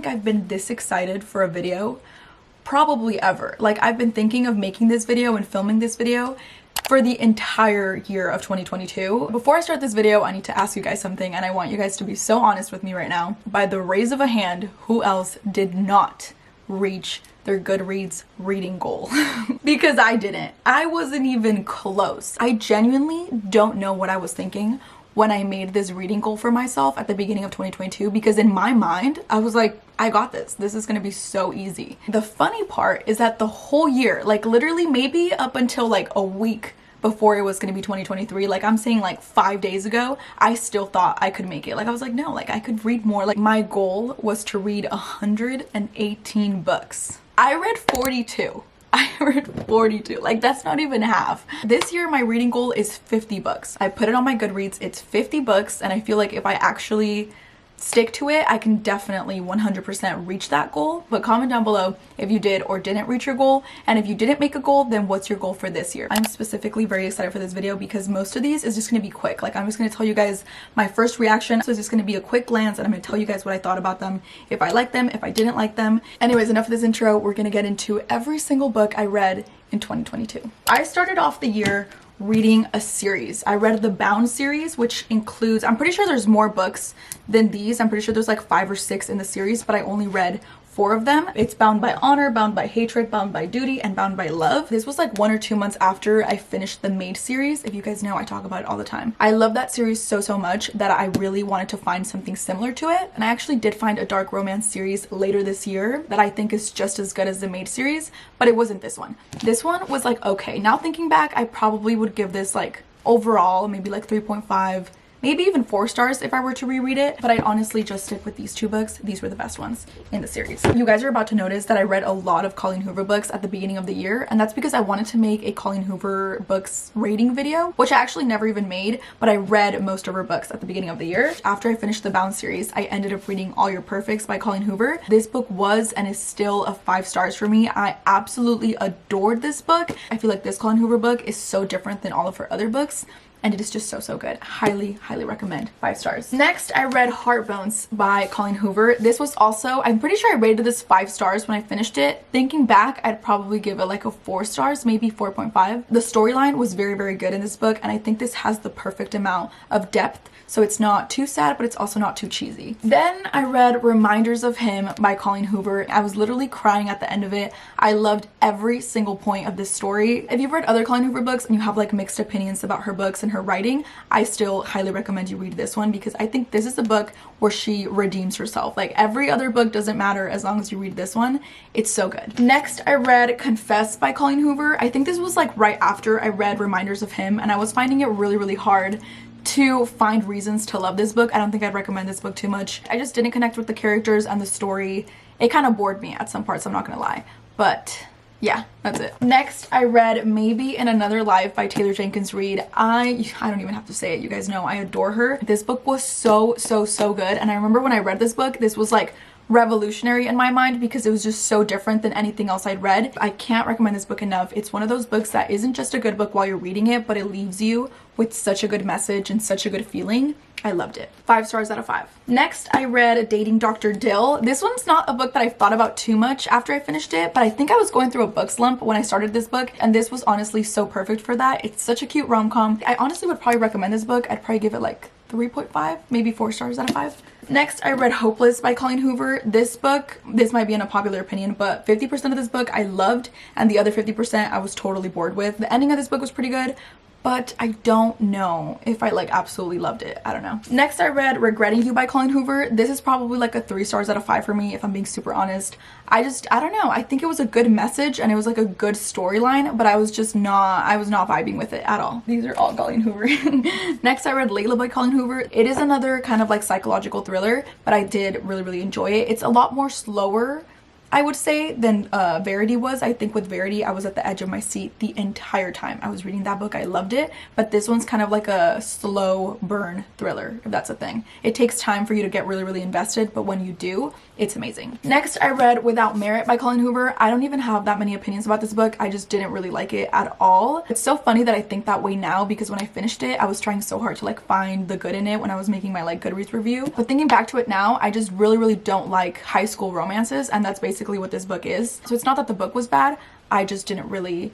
think I've been this excited for a video probably ever. Like, I've been thinking of making this video and filming this video for the entire year of 2022. Before I start this video, I need to ask you guys something, and I want you guys to be so honest with me right now. By the raise of a hand, who else did not reach their Goodreads reading goal? Because I didn't. I wasn't even close. I genuinely don't know what I was thinking when I made this reading goal for myself at the beginning of 2022, because in my mind, I was like, I got this. This is gonna be so easy. The funny part is that the whole year, like literally maybe up until like a week before it was gonna be 2023, like I'm saying like 5 days ago, I still thought I could make it. Like I was like, no, like I could read more. Like my goal was to read 118 books. I read 42. I read 42. Like that's not even half. This year my reading goal is 50 books. I put it on my Goodreads. It's 50 books, and I feel like if I actually stick to it, I can definitely 100% reach that goal. But comment down below if you did or didn't reach your goal, and if you didn't make a goal, then what's your goal for this year? I'm specifically very excited for this video because most of these is just gonna be quick. Like I'm just gonna tell you guys my first reaction, so it's just gonna be a quick glance, and I'm gonna tell you guys what I thought about them, if I liked them, if I didn't like them. Anyways, enough of this intro. We're gonna get into every single book I read in 2022. I started off the year reading a series. I read the Bound series, which includes, I'm pretty sure there's more books than these. I'm pretty sure there's like 5 or 6 in the series, but I only read 4 of them. It's Bound by Honor, Bound by Hatred, Bound by Duty, and Bound by Love. This was like 1 or 2 months after I finished the Maid series. If you guys know, I talk about it all the time. I love that series so much that I really wanted to find something similar to it. And I actually did find a dark romance series later this year that I think is just as good as the Maid series, but it wasn't this one. This one was like, okay, now thinking back, I probably would give this like overall maybe like 3.5, maybe even 4 stars if I were to reread it, but I'd honestly just stick with these 2 books. These were the best ones in the series. You guys are about to notice that I read a lot of Colleen Hoover books at the beginning of the year, and that's because I wanted to make a Colleen Hoover books rating video, which I actually never even made, but I read most of her books at the beginning of the year. After I finished the Bound series, I ended up reading All Your Perfects by Colleen Hoover. This book was and is still a 5 stars for me. I absolutely adored this book. I feel like this Colleen Hoover book is so different than all of her other books, and it is just so good. Highly recommend. 5 stars. Next, I read Heartbones by Colleen Hoover. This was also, I'm pretty sure I rated this 5 stars when I finished it. Thinking back, I'd probably give it like a 4 stars, maybe 4.5. The storyline was very good in this book, and I think this has the perfect amount of depth, so it's not too sad, but it's also not too cheesy. Then I read Reminders of Him by Colleen Hoover. I was literally crying at the end of it. I loved every single point of this story. If you've read other Colleen Hoover books and you have like mixed opinions about her books and her writing, I still highly recommend you read this one because I think this is a book where she redeems herself. Like every other book doesn't matter as long as you read this one. It's so good. Next, I read Confess by Colleen Hoover. I think this was like right after I read Reminders of Him, and I was finding it really hard to find reasons to love this book. I don't think I'd recommend this book too much. I just didn't connect with the characters and the story. It kind of bored me at some parts, I'm not gonna lie. But yeah, that's it. Next, I read Maybe in Another Life by Taylor Jenkins Reid. I don't even have to say it. You guys know I adore her. This book was so good. And I remember when I read this book, this was like revolutionary in my mind because it was just so different than anything else I'd read. I can't recommend this book enough. It's one of those books that isn't just a good book while you're reading it, but it leaves you with such a good message and such a good feeling. I loved it. 5 stars out of 5. Next, I read Dating Dr. Dill. This one's not a book that I've thought about too much after I finished it, but I think I was going through a book slump when I started this book, and this was honestly so perfect for that. It's such a cute rom-com. I honestly would probably recommend this book. I'd probably give it like 3.5, maybe 4 stars out of 5. Next, I read Hopeless by Colleen Hoover. This book, this might be an unpopular opinion, but 50% of this book I loved, and the other 50% I was totally bored with. The ending of this book was pretty good, but I don't know if I like absolutely loved it. I don't know. Next, I read Regretting You by Colleen Hoover. This is probably like a 3 stars out of 5 for me, if I'm being super honest. I don't know. I think it was a good message and it was like a good storyline, but I was not vibing with it at all. These are all Colleen Hoover. Next, I read Layla by Colleen Hoover. It is another kind of like psychological thriller, but I did really enjoy it. It's a lot more slower I would say, than Verity was. I think with Verity, I was at the edge of my seat the entire time I was reading that book. I loved it, but this one's kind of like a slow burn thriller, if that's a thing. It takes time for you to get really, really invested, but when you do, it's amazing. Next, I read Without Merit by Colleen Hoover. I don't even have that many opinions about this book. I just didn't really like it at all. It's so funny that I think that way now, because when I finished it, I was trying so hard to like find the good in it when I was making my like Goodreads review. But thinking back to it now, I just really, really don't like high school romances, and that's basically what this book is. So it's not that the book was bad, I just didn't really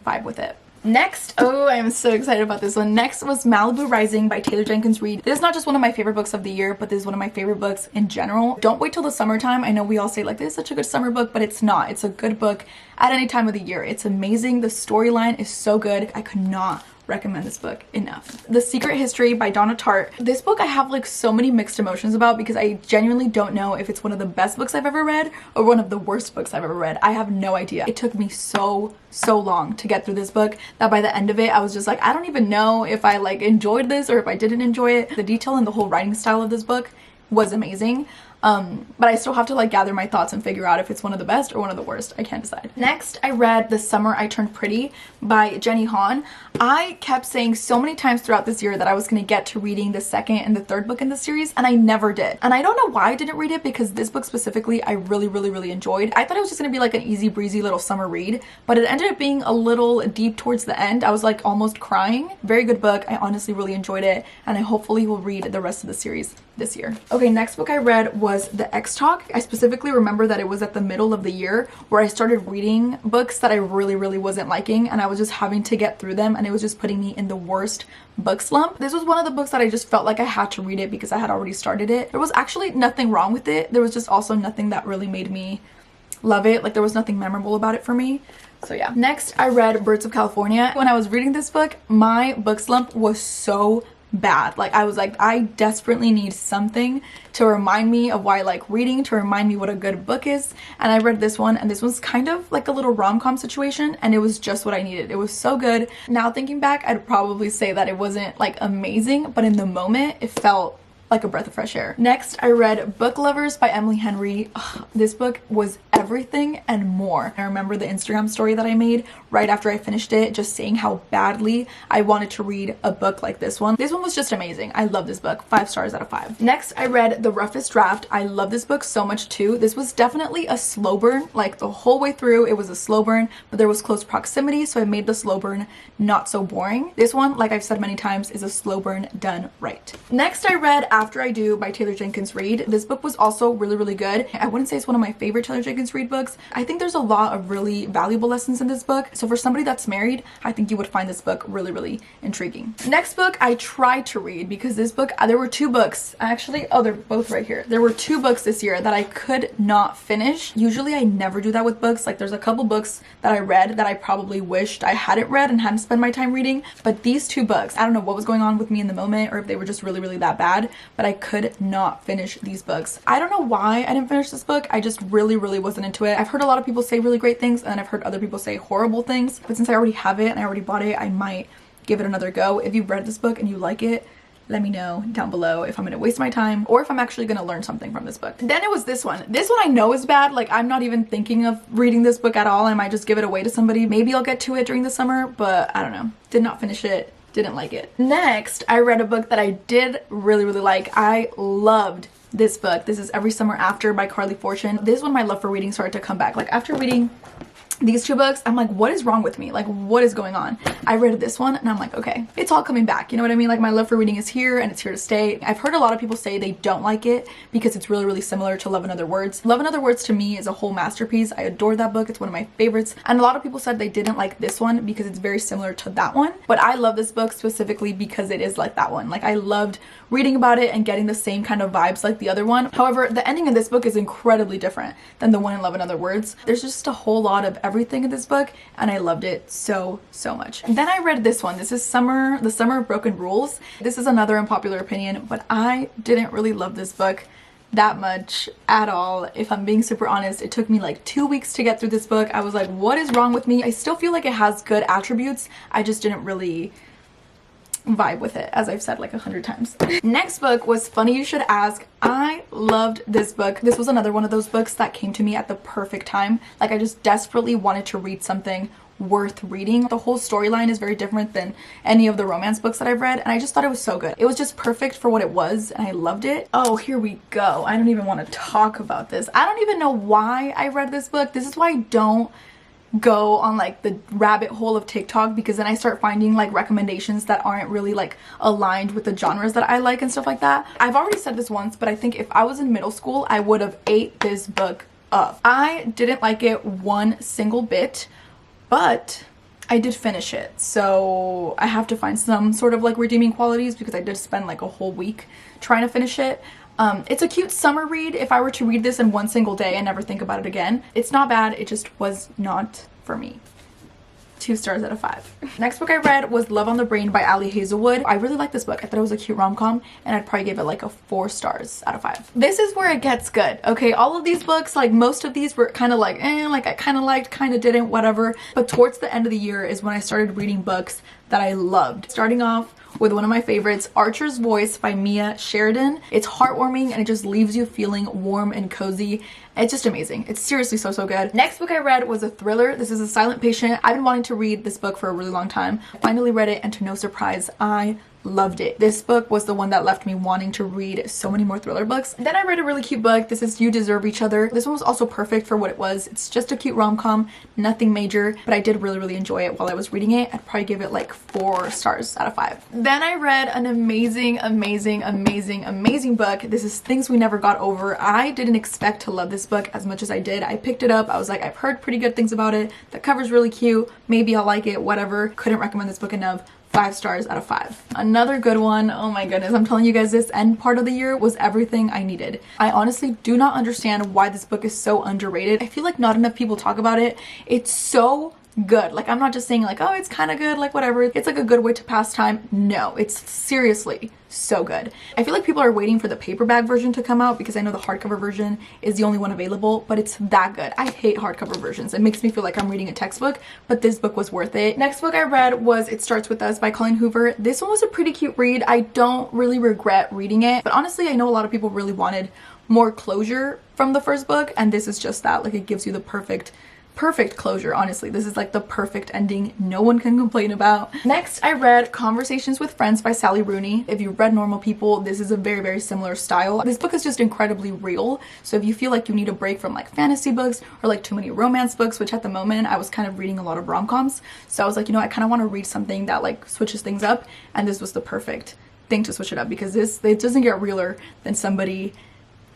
vibe with it. Next, oh, I am so excited about this one. Next was Malibu Rising by Taylor Jenkins Reid. This is not just one of my favorite books of the year, but this is one of my favorite books in general. Don't wait till the summertime. I know we all say like, this is such a good summer book, but it's not. It's a good book at any time of the year. It's amazing. The storyline is so good. I could not recommend this book enough. The Secret History by Donna Tartt. This book I have like so many mixed emotions about, because I genuinely don't know if it's one of the best books I've ever read or one of the worst books I've ever read. I have no idea. It took me so long to get through this book that by the end of it I was just like, I don't even know if I like enjoyed this or if I didn't enjoy it. The detail and the whole writing style of this book was amazing. But I still have to like gather my thoughts and figure out if it's one of the best or one of the worst. I can't decide. Next, I read The Summer I Turned Pretty by Jenny Han. I kept saying so many times throughout this year that I was going to get to reading the second and the third book in the series, and I never did. And I don't know why I didn't read it, because this book specifically I really enjoyed. I thought it was just going to be like an easy breezy little summer read, but it ended up being a little deep towards the end. I was like almost crying. Very good book. I honestly really enjoyed it, and I hopefully will read the rest of the series this year. Okay, next book I read was The X Talk. I specifically remember that it was at the middle of the year where I started reading books that I really wasn't liking, and I was just having to get through them, and it was just putting me in the worst book slump. This was one of the books that I just felt like I had to read it because I had already started it. There was actually nothing wrong with it. There was just also nothing that really made me love it. Like there was nothing memorable about it for me. So yeah. Next, I read Birds of California. When I was reading this book, my book slump was so bad. Like I was like, I desperately need something to remind me of why I like reading, to remind me what a good book is. And I read this one, and this was kind of like a little rom-com situation, and it was just what I needed. It was so good. Now thinking back, I'd probably say that it wasn't like amazing, but in the moment it felt like a breath of fresh air. Next, I read Book Lovers by Emily Henry. Ugh, this book was everything and more. I remember the Instagram story that I made right after I finished it, just saying how badly I wanted to read a book like this one. This one was just amazing. I love this book. 5 stars out of 5. Next, I read The Roughest Draft. I love this book so much too. This was definitely a slow burn. Like the whole way through, it was a slow burn, but there was close proximity, so it made the slow burn not so boring. This one, like I've said many times, is a slow burn done right. Next, I read After I Do by Taylor Jenkins Reid. This book was also really good. I wouldn't say it's one of my favorite Taylor Jenkins Reid books. I think there's a lot of really valuable lessons in this book. So for somebody that's married, I think you would find this book really intriguing. Next book I tried to read, because this book, there were 2 books. Actually, oh, they're both right here. There were 2 books this year that I could not finish. Usually I never do that with books. Like there's a couple books that I read that I probably wished I hadn't read and hadn't spent my time reading. But these 2 books, I don't know what was going on with me in the moment, or if they were just really that bad, but I could not finish these books. I don't know why I didn't finish this book. I just really wasn't into it. I've heard a lot of people say really great things, and I've heard other people say horrible things, but since I already have it and I already bought it, I might give it another go. If you've read this book and you like it, let me know down below if I'm gonna waste my time or if I'm actually gonna learn something from this book. Then it was this one. This one I know is bad. Like I'm not even thinking of reading this book at all. I might just give it away to somebody. Maybe I'll get to it during the summer, but I don't know. Did not finish it. Didn't like it. Next, I read a book that I did really like. I loved this book. This is Every Summer After by Carly Fortune. This is when my love for reading started to come back. Like after reading these 2 books, I'm like, what is wrong with me? Like, what is going on? I read this one and I'm like, okay, it's all coming back. You know what I mean? Like my love for reading is here and it's here to stay. I've heard a lot of people say they don't like it because it's really similar to Love in Other Words. Love in Other Words to me is a whole masterpiece. I adore that book. It's one of my favorites. And a lot of people said they didn't like this one because it's very similar to that one. But I love this book specifically because it is like that one. Like I loved reading about it and getting the same kind of vibes like the other one. However, the ending in this book is incredibly different than the one in Love in Other Words. There's just a whole lot of everything in this book, and I loved it so much. And then I read this one. This is The Summer of Broken Rules. This is another unpopular opinion, but I didn't really love this book that much at all. If I'm being super honest, it took me like 2 weeks to get through this book. I was like, what is wrong with me? I still feel like it has good attributes. I just didn't really vibe with it, as I've said like 100 times. Next book was Funny You Should Ask. I loved this book. This was another one of those books that came to me at the perfect time. Like I just desperately wanted to read something worth reading. The whole storyline is very different than any of the romance books that I've read, and I just thought it was so good. It was just perfect for what it was, and I loved it. Oh, here we go. I don't even want to talk about this. I don't even know why I read this book. This is why I don't go on like the rabbit hole of TikTok, because then I start finding like recommendations that aren't really like aligned with the genres that I like and stuff like that. I've already said this once, but I think if I was in middle school, I would have ate this book up. I didn't like it one single bit, but I did finish it, so I have to find some sort of like redeeming qualities because I did spend like a whole week trying to finish it. It's a cute summer read. If I were to read this in one single day and never think about it again, it's not bad. It just was not for me. 2 stars out of 5. Next book I read was Love on the Brain by Ali Hazelwood. I really liked this book. I thought it was a cute rom-com, and I'd probably give it like a 4 stars out of 5. This is where it gets good. Okay, all of these books, like most of these were kind of like, like I kind of liked, kind of didn't, whatever. But towards the end of the year is when I started reading books that I loved. Starting off with one of my favorites, Archer's Voice by Mia Sheridan. It's heartwarming and it just leaves you feeling warm and cozy. It's just amazing. It's seriously so good. Next book I read was a thriller. This is A Silent Patient. I've been wanting to read this book for a really long time. I finally read it, and to no surprise, I loved it. This book was the one that left me wanting to read so many more thriller books. Then I read a really cute book. This is You Deserve Each Other. This one was also perfect for what it was. It's just a cute rom-com, nothing major, but I did really enjoy it while I was reading it. I'd probably give it like 4 stars out of 5. Then I read an amazing book. This is Things We Never Got Over. I didn't expect to love this book as much as I did. I picked it up. I was like, I've heard pretty good things about it. The cover's really cute. Maybe I'll like it, whatever. Couldn't recommend this book enough. 5 stars out of 5. Another good one, oh my goodness, I'm telling you guys, this end part of the year was everything I needed. I honestly do not understand why this book is so underrated. I feel like not enough people talk about it. It's so good. Like, I'm not just saying like, oh, it's kind of good, like whatever, it's like a good way to pass time. No, it's seriously so good. I feel like people are waiting for the paperback version to come out because I know the hardcover version is the only one available, but it's that good. I hate hardcover versions. It makes me feel like I'm reading a textbook, but this book was worth it. Next book I read was It Starts With Us by Colleen Hoover. This one was a pretty cute read. I don't really regret reading it, but honestly, I know a lot of people really wanted more closure from the first book, and this is just that. Like, it gives you the perfect closure. Honestly, this is like the perfect ending no one can complain about. Next I read Conversations with Friends by Sally Rooney. If you've read Normal People, this is a very similar style. This book is just incredibly real, so if you feel like you need a break from like fantasy books or like too many romance books, which at the moment I was kind of reading a lot of rom-coms, so I was like, you know, I kind of want to read something that like switches things up, and this was the perfect thing to switch it up, because it doesn't get realer than somebody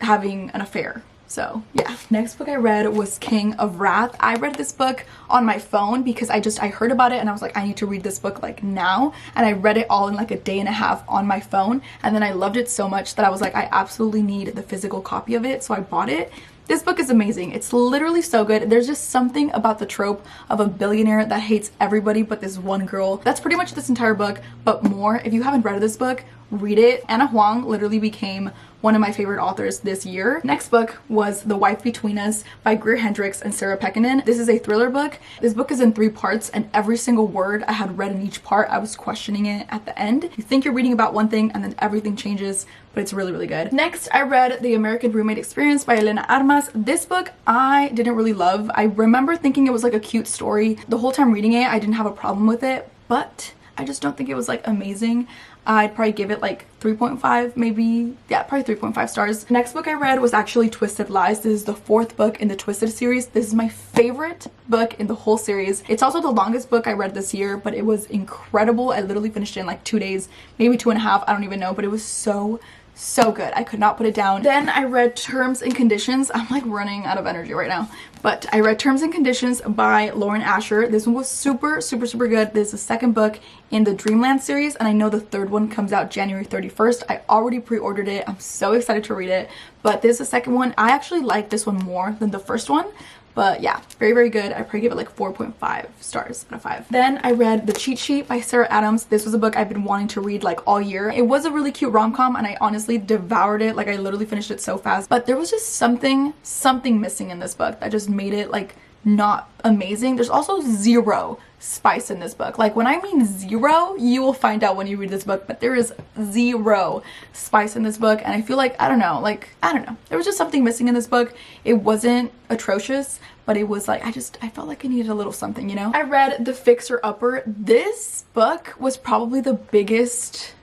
having an affair. So yeah. Next book I read was King of Wrath. I read this book on my phone because I heard about it and I was like, I need to read this book like now, and I read it all in like a day and a half on my phone, and then I loved it so much that I was like, I absolutely need the physical copy of it, so I bought it. This book is amazing. It's literally so good. There's just something about the trope of a billionaire that hates everybody but this one girl. That's pretty much this entire book, but more. If you haven't read this book, read it. Anna Huang literally became one of my favorite authors this year. Next book was The Wife Between Us by Greer Hendricks and Sarah Pekkanen. This is a thriller book. This book is in 3 parts, and every single word I had read in each part, I was questioning it at the end. You think you're reading about one thing and then everything changes, but it's really good. Next, I read The American Roommate Experience by Elena Armas. This book I didn't really love. I remember thinking it was like a cute story. The whole time reading it, I didn't have a problem with it, but I just don't think it was like amazing. I'd probably give it like 3.5 maybe. Yeah, probably 3.5 stars. Next book I read was actually Twisted Lies. This is the 4th book in the Twisted series. This is my favorite book in the whole series. It's also the longest book I read this year, but it was incredible. I literally finished it in like 2 days, maybe 2.5, I don't even know, but it was so good. I could not put it down. Then I read Terms and Conditions. I'm like running out of energy right now, but I read Terms and Conditions by Lauren Asher. This one was super good. This is the 2nd book in the Dreamland series, and I know the 3rd one comes out January 31st. I already pre-ordered it. I'm so excited to read it, but this is the 2nd one. I actually like this one more than the first one. But yeah, very good. I probably give it like 4.5 stars out of 5. Then I read The Cheat Sheet by Sarah Adams. This was a book I've been wanting to read like all year. It was a really cute rom-com, and I honestly devoured it. Like, I literally finished it so fast. But there was just something missing in this book that just made it like not amazing. There's also zero spice in this book. Like, when I mean zero, you will find out when you read this book, but there is zero spice in this book. And I feel like, I don't know, there was just something missing in this book. It wasn't atrocious, but it was like, I felt like I needed a little something, you know? I read The Fixer Upper. This book was probably the biggest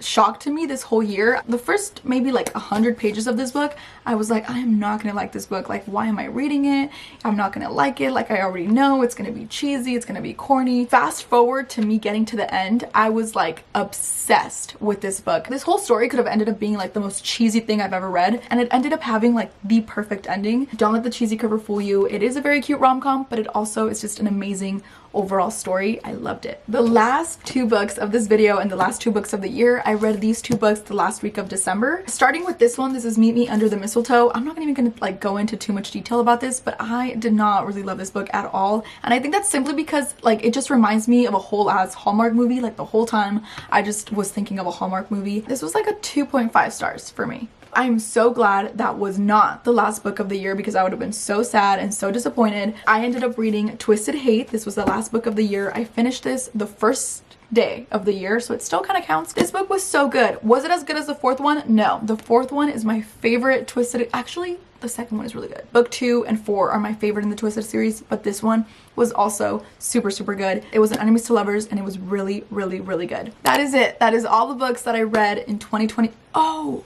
shock to me this whole year. The first maybe like 100 pages of this book, I was like, I am not gonna like this book. Like, why am I reading it? I'm not gonna like it. Like, I already know it's gonna be cheesy, it's gonna be corny. Fast forward to me getting to the end, I was like obsessed with this book. This whole story could have ended up being like the most cheesy thing I've ever read, and it ended up having like the perfect ending. Don't let the cheesy cover fool you. It is a very cute rom-com, but it also is just an amazing overall story. I loved it. The last two books of this video and the last two books of the year, I read these two books the last week of December. Starting with this one, this is Meet Me Under the Mistletoe. I'm not even gonna like go into too much detail about this, but I did not really love this book at all. And I think that's simply because like it just reminds me of a whole ass Hallmark movie. Like, the whole time I just was thinking of a Hallmark movie. This was like a 2.5 stars for me. I'm so glad that was not the last book of the year, because I would have been so sad and so disappointed. I ended up reading Twisted Hate. This was the last book of the year. I finished this the first day of the year, so it still kind of counts. This book was so good. Was it as good as the fourth one? No. The fourth one is my favorite Twisted. Actually, the second one is really good. Book 2 and 4 are my favorite in the Twisted series, but this one was also super, super good. It was an enemies to lovers, and it was really, really, really good. That is it. That is all the books that I read in 2020. Oh,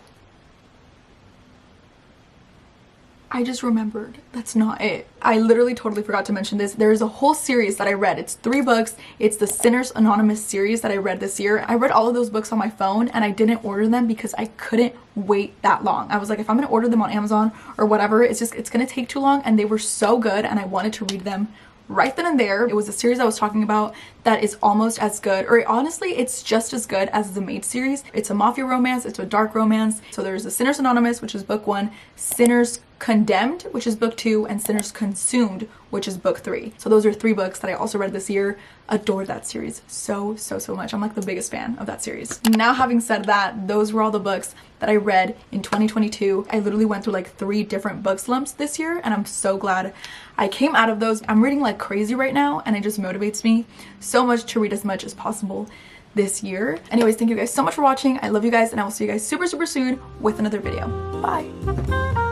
I just remembered. That's not it. I literally totally forgot to mention this. There is a whole series that I read. It's 3 books. It's the Sinners Anonymous series that I read this year. I read all of those books on my phone, and I didn't order them because I couldn't wait that long. I was like, if I'm gonna order them on Amazon or whatever, it's gonna take too long. And they were so good, and I wanted to read them right then and there. It was a series I was talking about that is almost as good, or honestly, it's just as good as the Maid series. It's a mafia romance, it's a dark romance. So there's the Sinners Anonymous, which is book 1, Sinners Condemned, which is book 2, and Sinners Consumed, which is book 3. So those are 3 books that I also read this year. Adored that series so much. I'm like the biggest fan of that series. Now, having said that, those were all the books that I read in 2022. I literally went through like 3 different book slumps this year, and I'm so glad I came out of those. I'm reading like crazy right now, and it just motivates me so much to read as much as possible this year. Anyways, thank you guys so much for watching. I love you guys, and I will see you guys super, super soon with another video. Bye.